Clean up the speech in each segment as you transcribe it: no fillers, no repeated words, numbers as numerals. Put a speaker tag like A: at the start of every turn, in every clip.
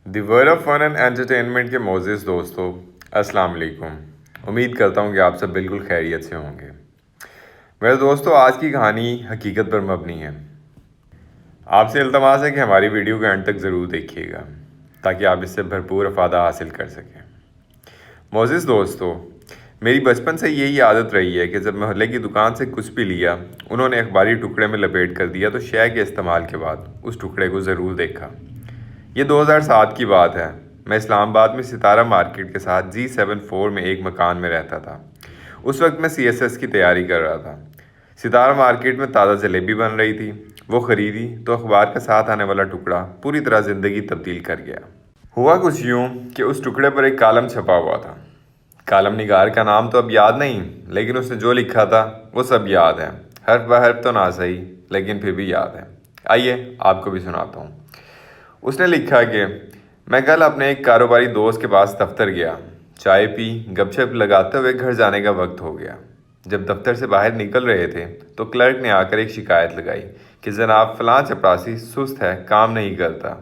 A: The world of fun and entertainment کے معزز دوستو، السلام علیکم۔ امید کرتا ہوں کہ آپ سب بالکل خیریت سے ہوں گے۔ میرے دوستو، آج کی کہانی حقیقت پر مبنی ہے۔ آپ سے التماس ہے کہ ہماری ویڈیو کو اینڈ تک ضرور دیکھیے گا تاکہ آپ اس سے بھرپور افادہ حاصل کر سکیں۔ معزز دوستو، میری بچپن سے یہی عادت رہی ہے کہ جب محلے کی دکان سے کچھ بھی لیا، انہوں نے اخباری ٹکڑے میں لپیٹ کر دیا تو شے کے استعمال کے بعد اس ٹکڑے کو ضرور دیکھا۔ یہ 2007 کی بات ہے۔ میں اسلام آباد میں ستارہ مارکیٹ کے ساتھ G74 میں ایک مکان میں رہتا تھا۔ اس وقت میں CSS کی تیاری کر رہا تھا۔ ستارہ مارکیٹ میں تازہ جلیبی بن رہی تھی، وہ خریدی تو اخبار کے ساتھ آنے والا ٹکڑا پوری طرح زندگی تبدیل کر گیا۔ ہوا کچھ یوں کہ اس ٹکڑے پر ایک کالم چھپا ہوا تھا۔ کالم نگار کا نام تو اب یاد نہیں، لیکن اس نے جو لکھا تھا وہ سب یاد ہے۔ حرف بہ حرف تو نہ صحیح، لیکن پھر بھی یاد ہے۔ آئیے آپ کو بھی سناتا ہوں۔ اس نے لکھا کہ میں کل اپنے ایک کاروباری دوست کے پاس دفتر گیا، چائے پی، گپ شپ لگاتے ہوئے گھر جانے کا وقت ہو گیا۔ جب دفتر سے باہر نکل رہے تھے تو کلرک نے آ کر ایک شکایت لگائی کہ جناب فلاں چپراسی سست ہے، کام نہیں کرتا۔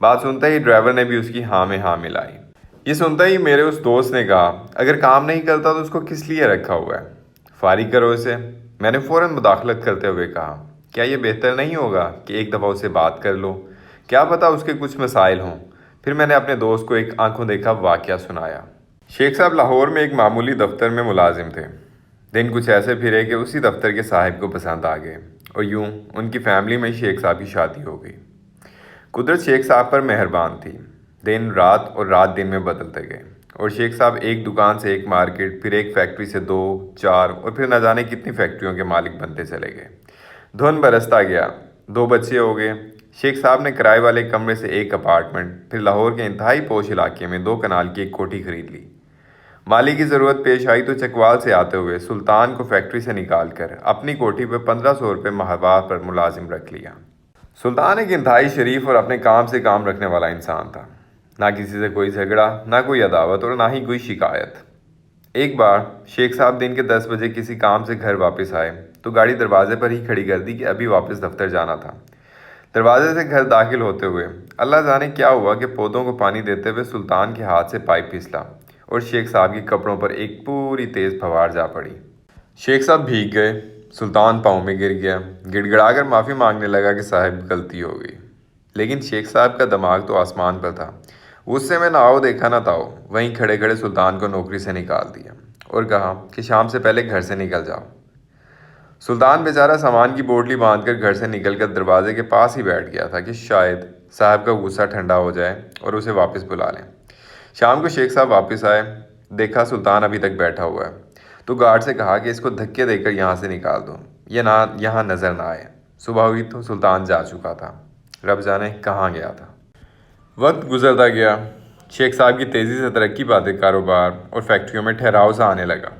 A: بات سنتا ہی ڈرائیور نے بھی اس کی ہاں میں ہاں ملائی۔ یہ سنتا ہی میرے اس دوست نے کہا، اگر کام نہیں کرتا تو اس کو کس لیے رکھا ہوا ہے؟ فارغ کرو اسے۔ میں نے فوراً مداخلت کرتے ہوئے کہا، کیا یہ بہتر نہیں ہوگا کہ ایک دفعہ اسے بات کر لو؟ کیا پتہ اس کے کچھ مسائل ہوں۔ پھر میں نے اپنے دوست کو ایک آنکھوں دیکھا واقعہ سنایا۔ شیخ صاحب لاہور میں ایک معمولی دفتر میں ملازم تھے۔ دن کچھ ایسے پھرے کہ اسی دفتر کے صاحب کو پسند آ گئے اور یوں ان کی فیملی میں شیخ صاحب کی شادی ہو گئی۔ قدرت شیخ صاحب پر مہربان تھی۔ دن رات اور رات دن میں بدلتے گئے اور شیخ صاحب ایک دکان سے ایک مارکیٹ، پھر ایک فیکٹری سے 2، 4 اور پھر نہ جانے کتنی فیکٹریوں کے مالک بنتے چلے گئے۔ دھن برستا گیا، 2 بچے ہو گئے۔ شیخ صاحب نے کرائے والے کمرے سے ایک اپارٹمنٹ، پھر لاہور کے انتہائی پوش علاقے میں 2 کنال کی ایک کوٹھی خرید لی۔ مالی کی ضرورت پیش آئی تو چکوال سے آتے ہوئے سلطان کو فیکٹری سے نکال کر اپنی کوٹھی پہ 1500 روپے ماہوار پر ملازم رکھ لیا۔ سلطان ایک انتہائی شریف اور اپنے کام سے کام رکھنے والا انسان تھا۔ نہ کسی سے کوئی جھگڑا، نہ کوئی عداوت اور نہ ہی کوئی شکایت۔ ایک بار شیخ صاحب دن کے 10 بجے کسی کام سے گھر واپس آئے تو گاڑی دروازے پر ہی کھڑی کر دی کہ ابھی واپس دفتر جانا تھا۔ دروازے سے گھر داخل ہوتے ہوئے اللہ جانے کیا ہوا کہ پودوں کو پانی دیتے ہوئے سلطان کے ہاتھ سے پائپ پھسلا اور شیخ صاحب کے کپڑوں پر ایک پوری تیز پھوار جا پڑی۔ شیخ صاحب بھیگ گئے، سلطان پاؤں میں گر گیا، گڑ گڑا کر معافی مانگنے لگا کہ صاحب غلطی ہو گئی۔ لیکن شیخ صاحب کا دماغ تو آسمان پر تھا۔ غصے میں نہ آؤ دیکھا نہ تاؤ، وہیں کھڑے کھڑے سلطان کو نوکری سے نکال دیا اور کہا کہ شام سے پہلے گھر سے نکل جاؤ۔ سلطان بیچارہ سامان کی بوٹلی باندھ کر گھر سے نکل کر دروازے کے پاس ہی بیٹھ گیا تھا کہ شاید صاحب کا غصہ ٹھنڈا ہو جائے اور اسے واپس بلا لیں۔ شام کو شیخ صاحب واپس آئے، دیکھا سلطان ابھی تک بیٹھا ہوا ہے تو گارڈ سے کہا کہ اس کو دھکے دے کر یہاں سے نکال دو، یہ نہ یہاں نظر نہ آئے۔ صبح ہوئی تو سلطان جا چکا تھا، رب جانے کہاں گیا تھا۔ وقت گزرتا گیا، شیخ صاحب کی تیزی سے ترقی پاتے کاروبار اور فیکٹریوں میں ٹھہراؤ سا آنے لگا۔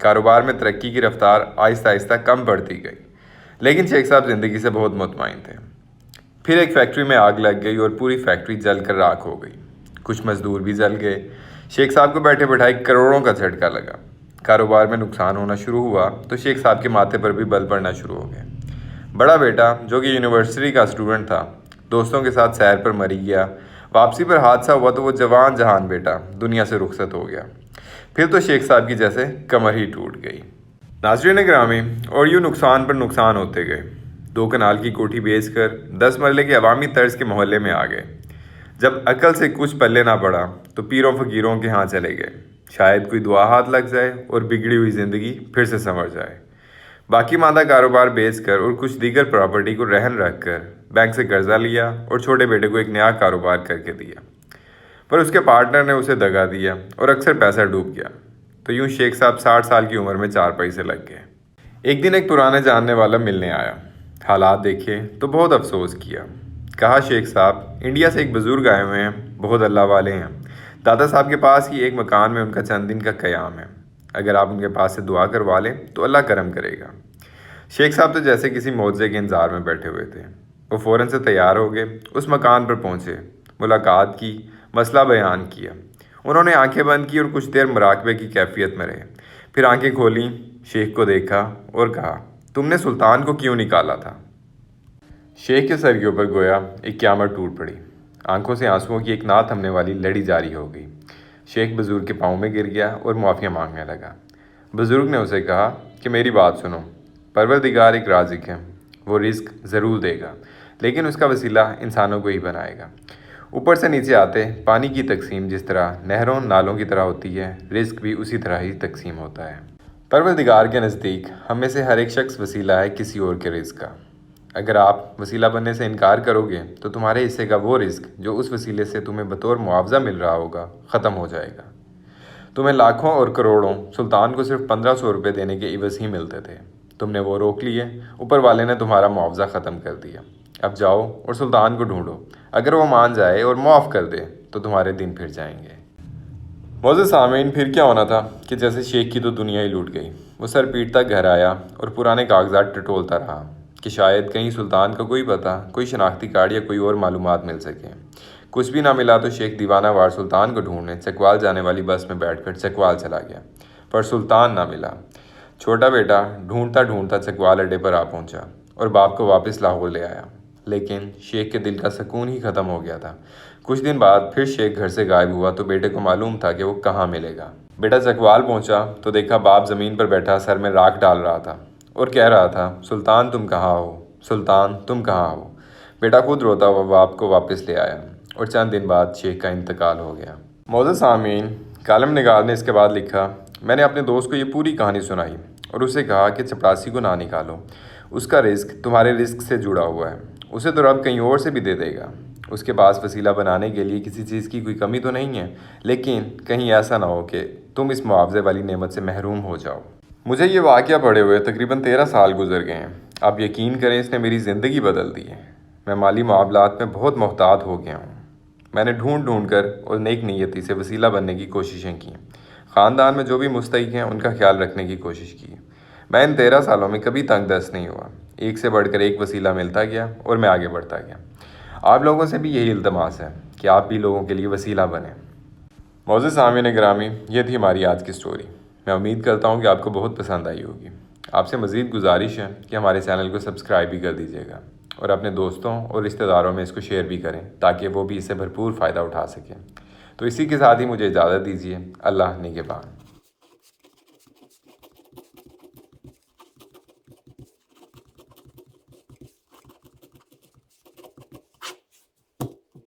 A: کاروبار میں ترقی کی رفتار آہستہ آہستہ کم بڑھتی گئی، لیکن شیخ صاحب زندگی سے بہت مطمئن تھے۔ پھر ایک فیکٹری میں آگ لگ گئی اور پوری فیکٹری جل کر راکھ ہو گئی۔ کچھ مزدور بھی جل گئے۔ شیخ صاحب کو بیٹھے بٹھائے کروڑوں کا جھٹکا لگا۔ کاروبار میں نقصان ہونا شروع ہوا تو شیخ صاحب کے ماتھے پر بھی بل پڑنا شروع ہو گئے۔ بڑا بیٹا جو کہ یونیورسٹی کا اسٹوڈنٹ تھا، دوستوں کے ساتھ سیر پر مری گیا۔ واپسی پر حادثہ ہوا تو وہ جوان جہان بیٹا دنیا سے رخصت ہو گیا۔ پھر تو شیخ صاحب کی جیسے کمر ہی ٹوٹ گئی۔ ناظرین گرامی، اور یوں نقصان پر نقصان ہوتے گئے۔ 2 کنال کی کوٹھی بیچ کر 10 مرلے کے عوامی طرز کے محلے میں آ گئے۔ جب عقل سے کچھ پلے نہ پڑا تو پیروں فقیروں کے ہاں چلے گئے، شاید کوئی دعا ہاتھ لگ جائے اور بگڑی ہوئی زندگی پھر سے سنور جائے۔ باقی ماندہ کاروبار بیچ کر اور کچھ دیگر پراپرٹی کو رہن رکھ کر بینک سے قرضہ لیا اور چھوٹے بیٹے کو ایک نیا کاروبار کر کے دیا، پر اس کے پارٹنر نے اسے دگا دیا اور اکثر پیسہ ڈوب گیا۔ تو یوں شیخ صاحب 60 سال کی عمر میں چارپائی سے لگ گئے۔ ایک دن ایک پرانے جاننے والا ملنے آیا، حالات دیکھے تو بہت افسوس کیا۔ کہا شیخ صاحب انڈیا سے ایک بزرگ آئے ہوئے ہیں، بہت اللہ والے ہیں۔ دادا صاحب کے پاس ہی ایک مکان میں ان کا چند دن کا قیام ہے، اگر آپ ان کے پاس سے دعا کروا لیں تو اللہ کرم کرے گا۔ شیخ صاحب تو جیسے کسی معجزے کے انتظار میں بیٹھے ہوئے تھے۔ وہ فوراً سے تیار ہو گئے، اس مکان پر پہنچے، ملاقات کی، مسئلہ بیان کیا۔ انہوں نے آنکھیں بند کی اور کچھ دیر مراقبے کی کیفیت میں رہے، پھر آنکھیں کھولیں، شیخ کو دیکھا اور کہا، تم نے سلطان کو کیوں نکالا تھا؟ شیخ کے سر کے اوپر گویا ایک قیامت ٹوٹ پڑی۔ آنکھوں سے آنسوؤں کی ایک نہ تھمنے والی لڑی جاری ہو گئی۔ شیخ بزرگ کے پاؤں میں گر گیا اور معافیاں مانگنے لگا۔ بزرگ نے اسے کہا کہ میری بات سنو، پروردگار ایک رازق ہے، وہ رزق ضرور دے گا، لیکن اس کا وسیلہ انسانوں کو ہی بنائے گا۔ اوپر سے نیچے آتے پانی کی تقسیم جس طرح نہروں نالوں کی طرح ہوتی ہے، رزق بھی اسی طرح ہی تقسیم ہوتا ہے۔ پروردگار کے نزدیک ہم میں سے ہر ایک شخص وسیلہ ہے کسی اور کے رزق کا۔ اگر آپ وسیلہ بننے سے انکار کرو گے تو تمہارے حصے کا وہ رزق جو اس وسیلے سے تمہیں بطور معاوضہ مل رہا ہوگا ختم ہو جائے گا۔ تمہیں لاکھوں اور کروڑوں سلطان کو صرف 1500 روپے دینے کے عوض ہی ملتے تھے، تم نے وہ روک لیے، اوپر والے نے تمہارا معاوضہ ختم کر دیا۔ اب جاؤ اور سلطان کو ڈھونڈو، اگر وہ مان جائے اور معاف کر دے تو تمہارے دن پھر جائیں گے۔ معزز سامعین، پھر کیا ہونا تھا کہ جیسے شیخ کی تو دنیا ہی لوٹ گئی۔ وہ سر پیٹتا گھر آیا اور پرانے کاغذات ٹٹولتا رہا کہ شاید کہیں سلطان کا کوئی پتہ، کوئی شناختی کارڈ یا کوئی اور معلومات مل سکے۔ کچھ بھی نہ ملا تو شیخ دیوانہ وار سلطان کو ڈھونڈنے چکوال جانے والی بس میں بیٹھ کر چکوال چلا گیا، پر سلطان نہ ملا۔ چھوٹا بیٹا ڈھونڈتا ڈھونڈتا چکوال اڈے پر آ پہنچا اور باپ کو واپس لاہور لے آیا، لیکن شیخ کے دل کا سکون ہی ختم ہو گیا تھا۔ کچھ دن بعد پھر شیخ گھر سے غائب ہوا تو بیٹے کو معلوم تھا کہ وہ کہاں ملے گا۔ بیٹا چکوال پہنچا تو دیکھا باپ زمین پر بیٹھا سر میں راکھ ڈال رہا تھا اور کہہ رہا تھا، سلطان تم کہاں ہو، سلطان تم کہاں ہو۔ بیٹا خود روتا ہوا باپ کو واپس لے آیا اور چند دن بعد شیخ کا انتقال ہو گیا۔ معزز سامعین، کالم نگار نے اس کے بعد لکھا، میں نے اپنے دوست کو یہ پوری کہانی سنائی اور اسے کہا کہ چپڑاسی کو نہ نکالو، اس کا رزق تمہارے رزق سے جڑا ہوا ہے، اسے تو رب کہیں اور سے بھی دے دے گا۔ اس کے پاس وسیلہ بنانے کے لیے کسی چیز کی کوئی کمی تو نہیں ہے، لیکن کہیں ایسا نہ ہو کہ تم اس معاوضے والی نعمت سے محروم ہو جاؤ۔ مجھے یہ واقعہ پڑھے ہوئے تقریباً 13 سال گزر گئے ہیں۔ آپ یقین کریں اس نے میری زندگی بدل دی ہے۔ میں مالی معاملات میں بہت محتاط ہو گیا ہوں۔ میں نے ڈھونڈ ڈھونڈ کر اور نیک نیتی سے وسیلہ بننے کی کوششیں کی، خاندان میں جو بھی مستحق ہیں ان کا خیال رکھنے کی کوشش کی۔ میں ان 13 سالوں میں کبھی تنگ دست نہیں ہوا، ایک سے بڑھ کر ایک وسیلہ ملتا گیا اور میں آگے بڑھتا گیا۔ آپ لوگوں سے بھی یہی التماس ہے کہ آپ بھی لوگوں کے لیے وسیلہ بنیں۔ معزز سامعین گرامی، یہ تھی ہماری آج کی سٹوری۔ میں امید کرتا ہوں کہ آپ کو بہت پسند آئی ہوگی۔ آپ سے مزید گزارش ہے کہ ہمارے چینل کو سبسکرائب بھی کر دیجیے گا اور اپنے دوستوں اور رشتہ داروں میں اس کو شیئر بھی کریں تاکہ وہ بھی اس سے بھرپور فائدہ اٹھا سکیں۔ تو اسی کے ساتھ ہی مجھے اجازت دیجیے۔ اللہ نگہبان۔